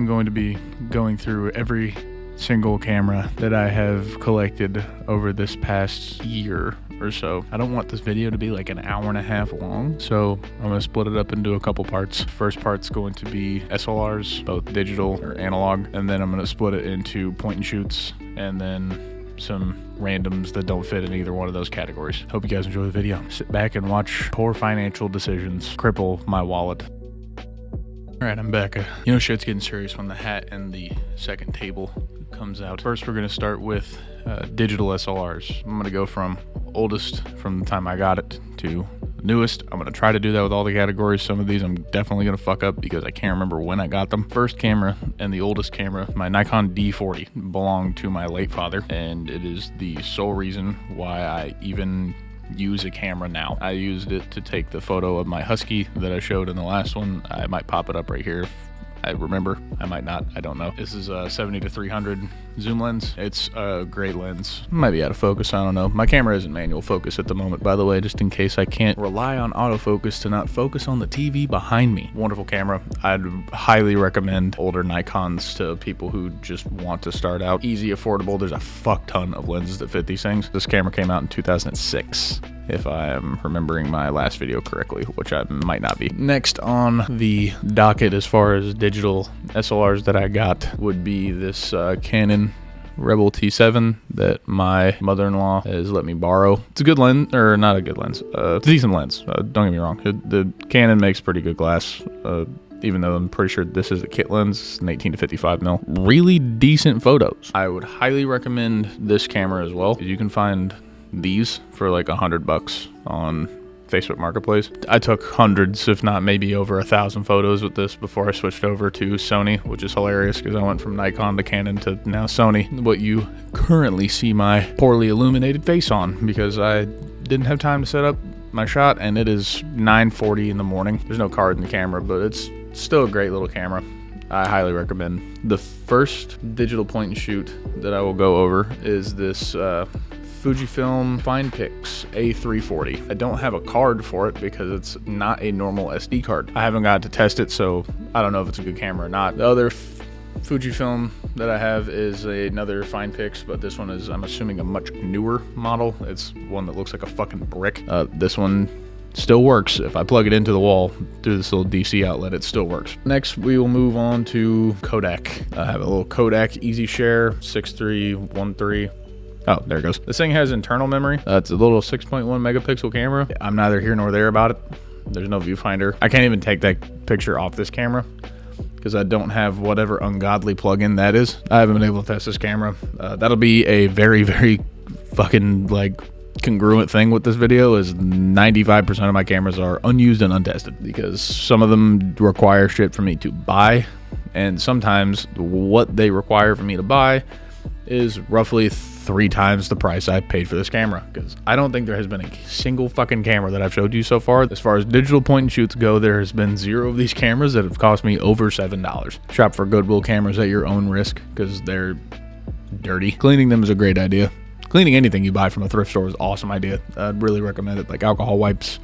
I'm going to be going through every single camera that I have collected over this past year or so. I don't want this video to be like an hour and a half long, so I'm going to split it up into a couple parts. First part's going to be SLRs, both digital or analog, and then I'm going to split it into point and shoots, and then some randoms that don't fit in either one of those categories. Hope you guys enjoy the video. Sit back and watch poor financial decisions cripple my wallet. Alright, I'm back. You know shit's getting serious when the hat and the second table comes out. First, we're going to start with digital SLRs. I'm going to go from oldest from the time I got it to newest. I'm going to try to do that with all the categories. Some of these I'm definitely going to fuck up because I can't remember when I got them. First camera and the oldest camera, my Nikon D40, belonged to my late father, and it is the sole reason why I even use a camera now. I used it to take the photo of my Husky that I showed in the last one. I might pop it up right here if I remember. I might not. I don't know. This is a 70-300 zoom lens. It's a great lens. Might be out of focus. I don't know. My camera isn't manual focus at the moment, by the way, just in case I can't rely on autofocus to not focus on the TV behind me. Wonderful camera. I'd highly recommend older Nikons to people who just want to start out. Easy, affordable. There's a fuck ton of lenses that fit these things. This camera came out in 2006. If I am remembering my last video correctly, which I might not be. Next on the docket as far as digital SLRs that I got would be this Canon Rebel T7 that my mother-in-law has let me borrow. It's a good lens, or not a good lens, it's a decent lens, don't get me wrong. The Canon makes pretty good glass, even though I'm pretty sure this is a kit lens, an 18-55mm. Really decent photos. I would highly recommend this camera as well, because you can find these for like $100 on Facebook Marketplace. I took hundreds, if not maybe over 1,000 photos with this before I switched over to Sony, which is hilarious because I went from Nikon to Canon to now Sony. What you currently see my poorly illuminated face on because I didn't have time to set up my shot, and it is 9:40 in the morning. There's no card in the camera, but it's still a great little camera. I highly recommend. The first digital point and shoot that I will go over is this Fujifilm FinePix A340. I don't have a card for it because it's not a normal SD card. I haven't got to test it, so I don't know if it's a good camera or not. The other Fujifilm that I have is another FinePix, but this one is, I'm assuming, a much newer model. It's one that looks like a fucking brick. This one still works. If I plug it into the wall through this little DC outlet, it still works. Next, we will move on to Kodak. I have a little Kodak EasyShare 6313. Oh, there it goes. This thing has internal memory. It's a little 6.1 megapixel camera. I'm neither here nor there about it. There's no viewfinder. I can't even take that picture off this camera because I don't have whatever ungodly plugin that is. I haven't been able to test this camera. That'll be a very, very fucking like congruent thing with this video is 95% of my cameras are unused and untested because some of them require shit for me to buy, and sometimes what they require for me to buy is roughly 3 times the price I paid for this camera, because I don't think there has been a single fucking camera that I've showed you so far. As far as digital point and shoots go, there has been 0 of these cameras that have cost me over $7. Shop for Goodwill cameras at your own risk because they're dirty. Cleaning them is a great idea. Cleaning anything you buy from a thrift store is an awesome idea. I'd really recommend it, like alcohol wipes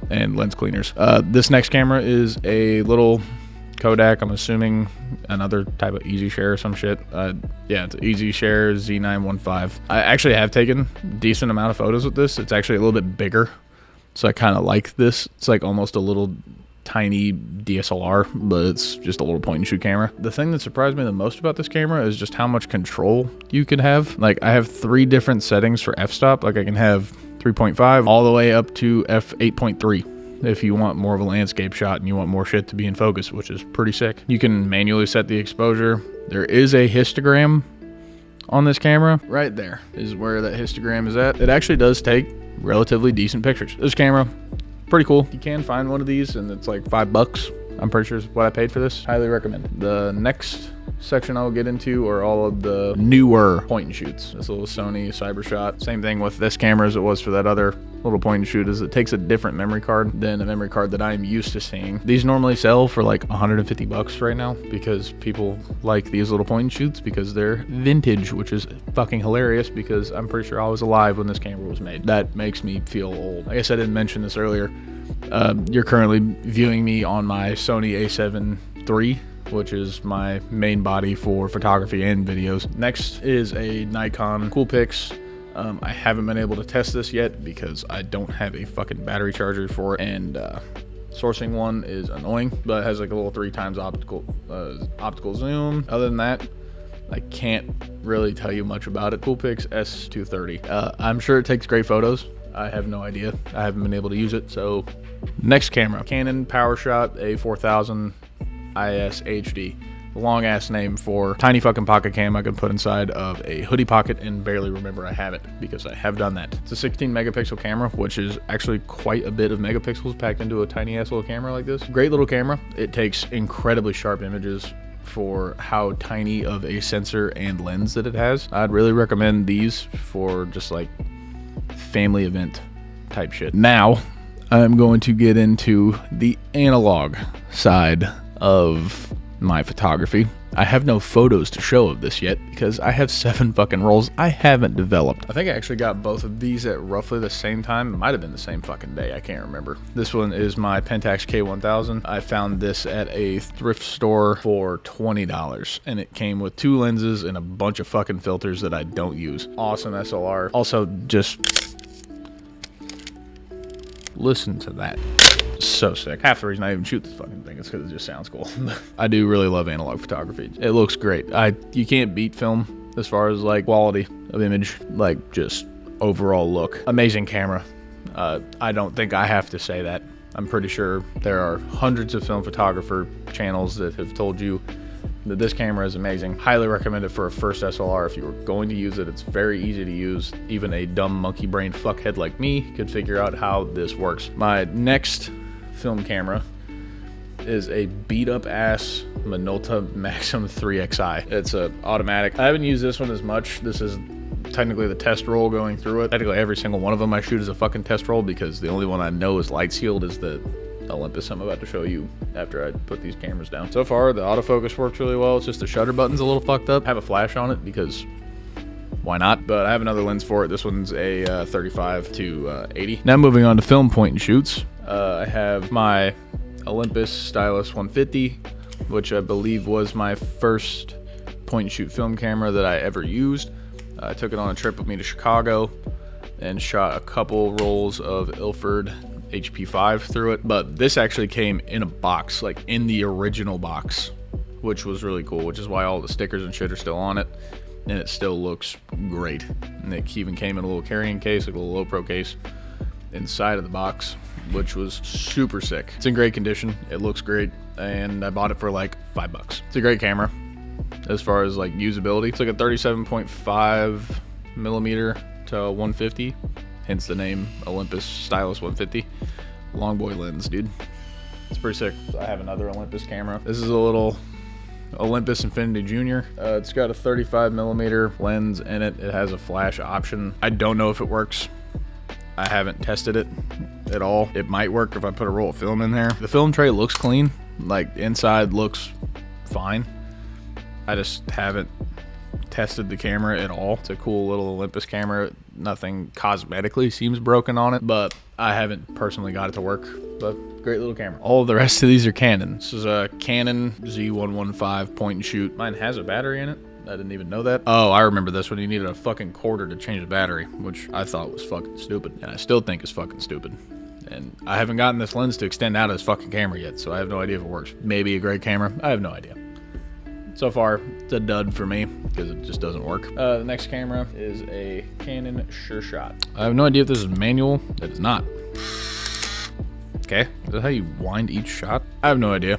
and lens cleaners. This next camera is a little Kodak, I'm assuming another type of EasyShare or some shit. Yeah, it's EasyShare Z915. I actually have taken a decent amount of photos with this. It's actually a little bit bigger, so I kind of like this. It's like almost a little tiny DSLR, but it's just a little point and shoot camera. The thing that surprised me the most about this camera is just how much control you can have. Like, I have 3 different settings for f-stop. Like, I can have 3.5 all the way up to f8.3. if you want more of a landscape shot and you want more shit to be in focus, which is pretty sick. You can manually set the exposure. There is a histogram on this camera. Right there is where that histogram is at. It actually does take relatively decent pictures. This camera, pretty cool. You can find one of these and it's like $5. I'm pretty sure is what I paid for this. Highly recommend. The next section I'll get into are all of the newer point and shoots. This little Sony CyberShot. Same thing with this camera as it was for that other little point and shoot, is it takes a different memory card than a memory card that I'm used to seeing. These normally sell for like $150 right now because people like these little point and shoots because they're vintage, which is fucking hilarious because I'm pretty sure I was alive when this camera was made. That makes me feel old. I guess I didn't mention this earlier. You're currently viewing me on my Sony A7 III which is my main body for photography and videos. Next is a Nikon Coolpix. I haven't been able to test this yet because I don't have a fucking battery charger for it, and sourcing one is annoying, but it has like a little 3x optical zoom. Other than that, I can't really tell you much about it. Coolpix S230. I'm sure it takes great photos. I have no idea. I haven't been able to use it. So next camera, Canon PowerShot A4000 IS HD. Long ass name for tiny fucking pocket cam I can put inside of a hoodie pocket and barely remember I have it, because I have done that. It's a 16 megapixel camera, which is actually quite a bit of megapixels packed into a tiny ass little camera like this. Great little camera. It takes incredibly sharp images for how tiny of a sensor and lens that it has. I'd really recommend these for just like family event type shit. Now I'm going to get into the analog side of my photography. I have no photos to show of this yet because I have 7 fucking rolls I haven't developed. I think I actually got both of these at roughly the same time. It might have been the same fucking day. I can't remember. This one is my Pentax K1000. I found this at a thrift store for $20, and it came with 2 lenses and a bunch of fucking filters that I don't use. Awesome SLR. Also, just listen to that. So sick. Half the reason I even shoot this fucking thing is because it just sounds cool. I do really love analog photography. It looks great. You can't beat film as far as like quality of image, like just overall look. Amazing camera. I don't think I have to say that. I'm pretty sure there are hundreds of film photographer channels that have told you that this camera is amazing. Highly recommend it for a first SLR if you were going to use it. It's very easy to use. Even a dumb monkey brain fuckhead like me could figure out how this works. My next film camera is a beat up ass Minolta Maxxum 3XI. It's a automatic. I haven't used this one as much. This is technically the test roll going through it. Technically every single one of them I shoot as a fucking test roll, because the only one I know is light sealed is the Olympus I'm about to show you after I put these cameras down. So far the autofocus works really well. It's just the shutter button's a little fucked up. I have a flash on it because why not? But I have another lens for it. This one's a 35 to 80. Now moving on to film point and shoots. I have my Olympus Stylus 150, which I believe was my first point and shoot film camera that I ever used. I took it on a trip with me to Chicago and shot a couple rolls of Ilford HP5 through it. But this actually came in a box, like in the original box, which was really cool, which is why all the stickers and shit are still on it. And it still looks great. And it even came in a little carrying case, like a little LoPro case inside of the box, which was super sick. It's in great condition. It looks great, and I bought it for like $5. It's a great camera as far as like usability. It's like a 37.5 millimeter to 150, hence the name Olympus Stylus 150. Long boy lens, dude. It's pretty sick. I have another Olympus camera. This is a little Olympus Infinity Junior. It's got a 35 millimeter lens in it. It has a flash option. I don't know if it works. I haven't tested it at all. It might work if I put a roll of film in there. The film tray looks clean. Like inside looks fine. I just haven't tested the camera at all. It's a cool little Olympus camera. Nothing cosmetically seems broken on it, but I haven't personally got it to work. But great little camera. All of the rest of these are Canon. This is a Canon Z115 point and shoot. Mine has a battery in it. I didn't even know that. Oh, I remember this one. You needed a fucking quarter to change the battery, which I thought was fucking stupid. And I still think is fucking stupid. And I haven't gotten this lens to extend out of this fucking camera yet, so I have no idea if it works. Maybe a great camera. I have no idea. So far, it's a dud for me because it just doesn't work. The next camera is a Canon SureShot. I have no idea if this is manual. It is not. Okay, is that how you wind each shot? I have no idea.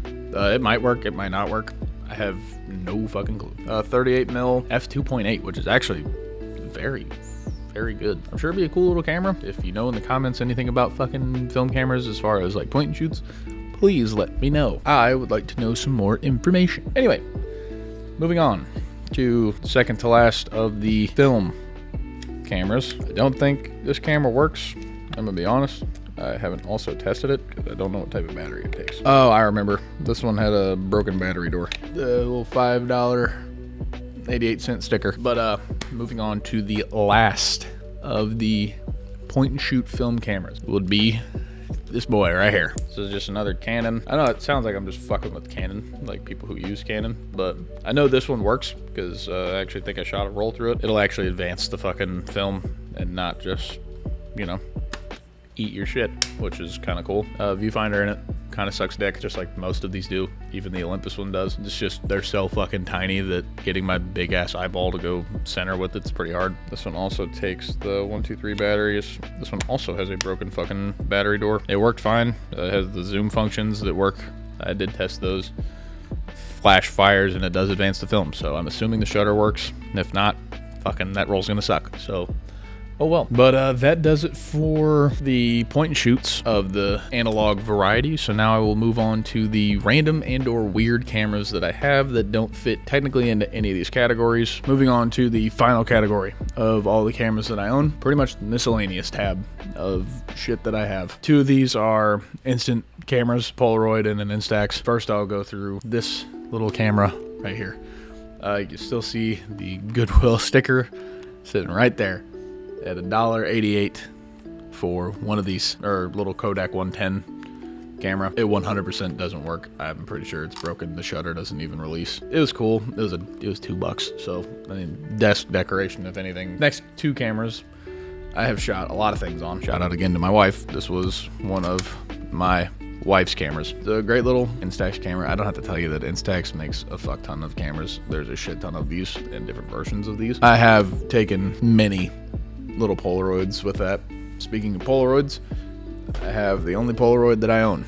It might work, it might not work. I have no fucking clue. 38 mil f2.8, which is actually very, very good. I'm sure it'd be a cool little camera. If you know in the comments anything about fucking film cameras as far as like point and shoots, please let me know. I would like to know some more information. Anyway, moving on to second to last of the film cameras. I don't think this camera works. I'm gonna be honest. I haven't also tested it because I don't know what type of battery it takes. Oh, I remember. This one had a broken battery door. The little $5 88-cent sticker. But moving on to the last of the point and shoot film cameras would be this boy right here. This is just another Canon. I know it sounds like I'm just fucking with Canon, like people who use Canon, but I know this one works because I actually think I shot a roll through it. It'll actually advance the fucking film and not just, you know, eat your shit, which is kind of cool. Viewfinder in it kind of sucks dick, just like most of these do. Even the Olympus one does. It's just, they're so fucking tiny that getting my big ass eyeball to go center with it's pretty hard. This one also takes the 1, 2, 3 batteries. This one also has a broken fucking battery door. It worked fine. It has the zoom functions that work. I did test those. Flash fires and it does advance the film, so I'm assuming the shutter works. If not, fucking that roll's gonna suck. So oh well. But that does it for the point and shoots of the analog variety. So now I will move on to the random and or weird cameras that I have that don't fit technically into any of these categories. Moving on to the final category of all the cameras that I own. Pretty much the miscellaneous tab of shit that I have. 2 of these are instant cameras, Polaroid and an Instax. First I'll go through this little camera right here. You can still see the Goodwill sticker sitting right there at $1.88 for one of these, or little Kodak 110 camera. It 100% doesn't work. I'm pretty sure it's broken. The shutter doesn't even release. It was cool. It was $2. So I mean, desk decoration if anything. Next 2 cameras I have shot a lot of things on. Shout out again to my wife. This was one of my wife's cameras. It's a great little Instax camera. I don't have to tell you that Instax makes a fuck ton of cameras. There's a shit ton of these and different versions of these. I have taken many little Polaroids with that. Speaking of Polaroids, I have the only Polaroid that I own,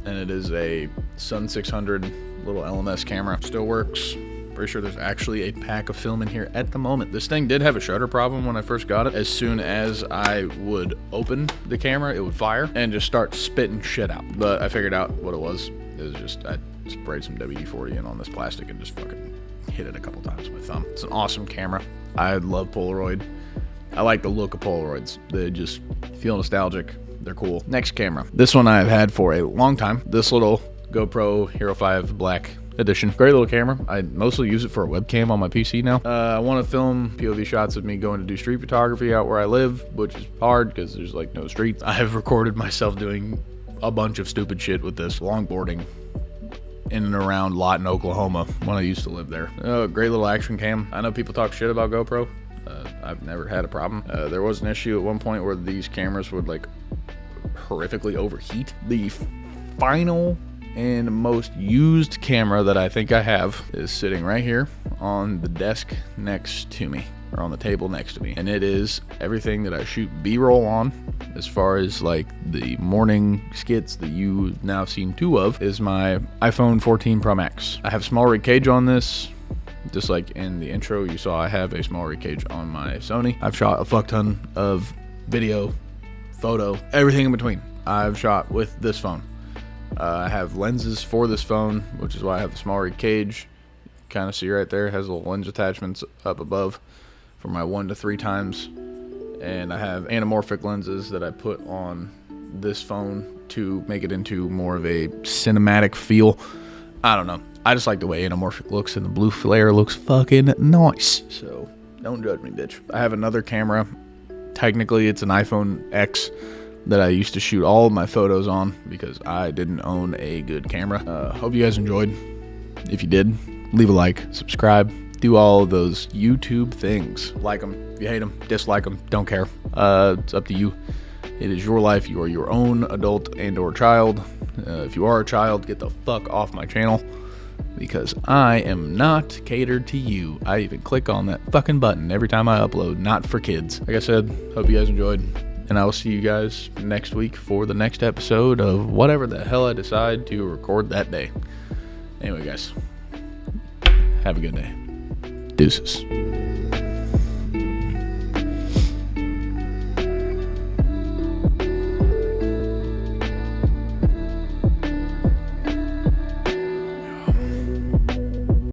and it is a Sun 600 little LMS camera. Still works. Pretty sure there's actually a pack of film in here at the moment. This thing did have a shutter problem when I first got it. As soon as I would open the camera, it would fire and just start spitting shit out. But I figured out what it was. It was just, I sprayed some WD-40 in on this plastic and just fucking hit it a couple times with my thumb. It's an awesome camera. I love Polaroid. I like the look of Polaroids. They just feel nostalgic. They're cool. Next camera. This one I've had for a long time. This little GoPro Hero 5 Black Edition. Great little camera. I mostly use it for a webcam on my PC now. I want to film POV shots of me going to do street photography out where I live, which is hard because there's like no streets. I have recorded myself doing a bunch of stupid shit with this, longboarding in and around Lawton, Oklahoma when I used to live there. Great little action cam. I know people talk shit about GoPro. I've never had a problem. There was an issue at one point where these cameras would like horrifically overheat. The final and most used camera that I think I have is sitting right here on the desk next to me, or on the table next to me, and it is everything that I shoot B-roll on. As far as like the morning skits that you've now seen 2 of, is my iPhone 14 Pro Max. I have small rig cage on this. Just like in the intro you saw, I have a small rig cage on my Sony. I've shot a fuck ton of video, photo, everything in between I've shot with this phone. I have lenses for this phone, which is why I have the small rig cage. Kind of see right there, it has little lens attachments up above for my 1 to 3 times. And I have anamorphic lenses that I put on this phone to make it into more of a cinematic feel. I don't know. I just like the way anamorphic looks, and the blue flare looks fucking nice. So don't judge me, bitch. I have another camera. Technically, it's an iPhone X that I used to shoot all of my photos on because I didn't own a good camera. Hope you guys enjoyed. If you did, leave a like, subscribe, do all of those YouTube things. Like them. If you hate them, dislike them, don't care. It's up to you. It is your life. You are your own adult and or child. If you are a child, get the fuck off my channel, because I am not catered to you. I even click on that fucking button every time I upload. Not for kids. Like I said, hope you guys enjoyed, and I will see you guys next week for the next episode of whatever the hell I decide to record that day. Anyway, guys, have a good day. Deuces.